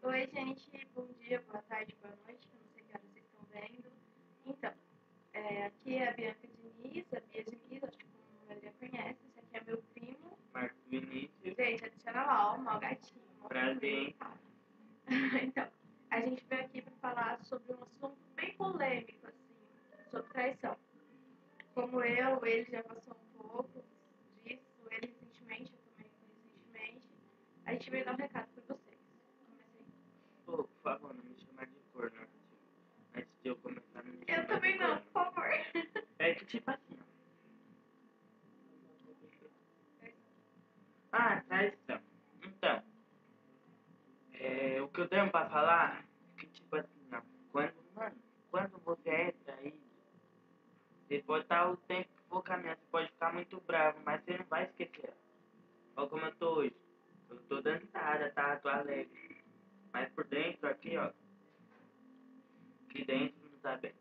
Oi, gente, bom dia, boa tarde, boa noite, eu não sei que horas vocês estão vendo. Então, aqui é a Bianca Diniz, a Bia Diniz, acho que a maioria conhece, esse aqui é meu primo. Marcos Vinícius. Gente, adiciona lá, ó, mal gatinho. Prazer. Então, a gente veio aqui para falar sobre um assunto bem polêmico, assim, sobre traição. Como ele já passou um pouco disso, ele recentemente, eu também recentemente, a gente veio dar um recado para vocês. Comecei. Pô, por favor, não me chama de corno antes de eu começar, não me chama Eu também de não, corno. por favor. É que tipo assim, ó. Ah, traição. Então, o que eu tenho pra falar é que tipo assim, ó. Quando você é traído, você pode estar o tempo que for caminhando, você pode ficar muito bravo, mas você não vai esquecer. Olha como eu tô hoje. Eu tô dando nada, tá? Tô alegre. Mas por dentro aqui, ó. Aqui dentro não tá bem.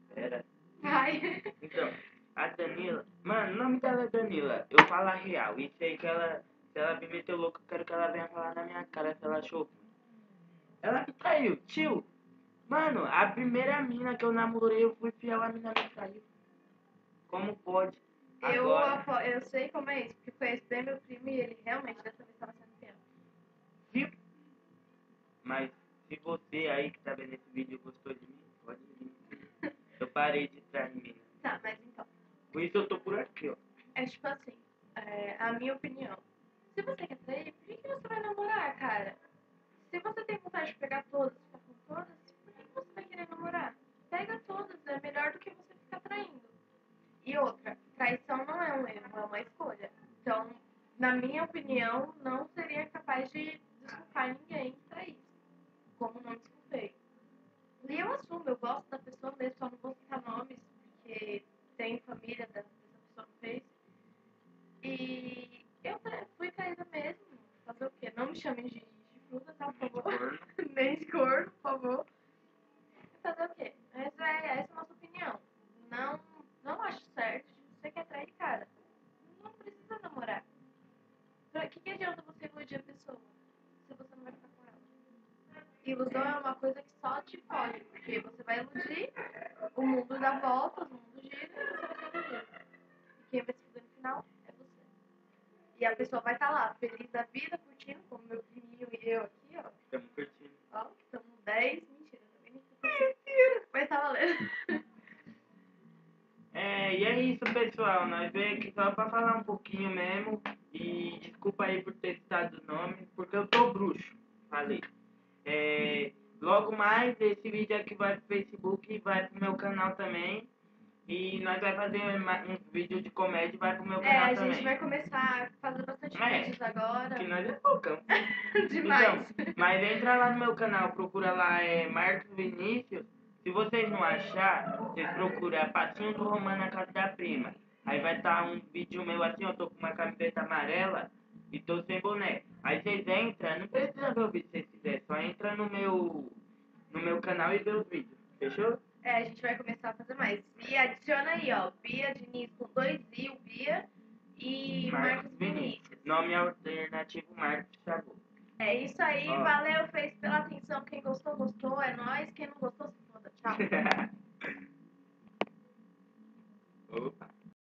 Espera. Vai. Então, a Danila, mano, o nome dela é Danila. Eu falo a real. Isso aí que se ela me meteu louco, eu quero que ela venha falar na minha cara se ela achou. Ela me traiu, tio. Mano, a primeira mina que eu namorei, eu fui fiel, a mina me traiu. Como pode? Agora, Eu sei como é isso, porque conheço bem meu primo e ele realmente dessa vez estava sendo fiel. viu? Mas se você aí que tá vendo esse vídeo gostou de mim, pode vir. Eu parei de trair mina. Tá, mas então, Por isso eu tô por aqui, ó. é tipo assim, a minha opinião. Se você quer trair, por que você vai namorar, cara? Se você tem vontade de pegar todas, ficar com todas, por que você vai querer namorar? Pega todas, é melhor do que você ficar traindo. E outra, traição não é um erro, é uma escolha. Então, na minha opinião, não seria capaz de desculpar ninguém que traísse. Como não desculpei. E eu assumo, eu gosto da pessoa mesmo, só não vou citar nomes, porque tem família dessa pessoa que fez. E eu fui traída mesmo. Fazer o quê? Não me chamem de fruta, tá, por favor? Nem de corno, por favor. Fazer o quê? Essa é a nossa opinião. Não acho certo. Se você quer trair, cara, não precisa namorar. Pra que adianta você iludir a pessoa se você não vai ficar com ela? Ilusão é uma coisa que só te fode, porque você vai iludir, o mundo dá voltas, o mundo gira e você vai ser iludido. E quem vai se fuder no final é você. E a pessoa vai estar lá, feliz da vida, curtindo, como meu priminho e eu aqui, ó. Estamos curtindo. Ó, estamos 10, mentira, também mentira, mas tá valendo. E é isso, pessoal. Nós veio aqui só pra falar um pouquinho mesmo. E desculpa aí por ter citado o nome, porque eu tô bruxo. Falei. Logo mais, esse vídeo aqui vai pro Facebook e vai pro meu canal também. E nós vai fazer uns vídeos de comédia e vai pro meu canal A também. gente vai começar a fazer bastante vídeos agora. Que nós é focão. Demais. Então, mas entra lá no meu canal, procura lá, Marcos Vinícius. Se vocês não achar, vocês procuram Passinho do Romano na Casa da Prima. Aí vai estar um vídeo meu assim, eu tô com uma camiseta amarela e tô sem boné. Aí vocês entram, não precisa ver o vídeo se vocês quiserem, só entra no meu canal e vê os vídeos. Fechou? A gente vai começar a fazer mais. Bia, adiciona aí, ó. Bia Diniz com 2 I, o Bia. E Marcos Vinícius. Nome alternativo Marcos Chabot. É isso aí, valeu, fez pela atenção. Quem gostou, gostou. É nóis. Quem não gostou, se foda. Tchau. Opa.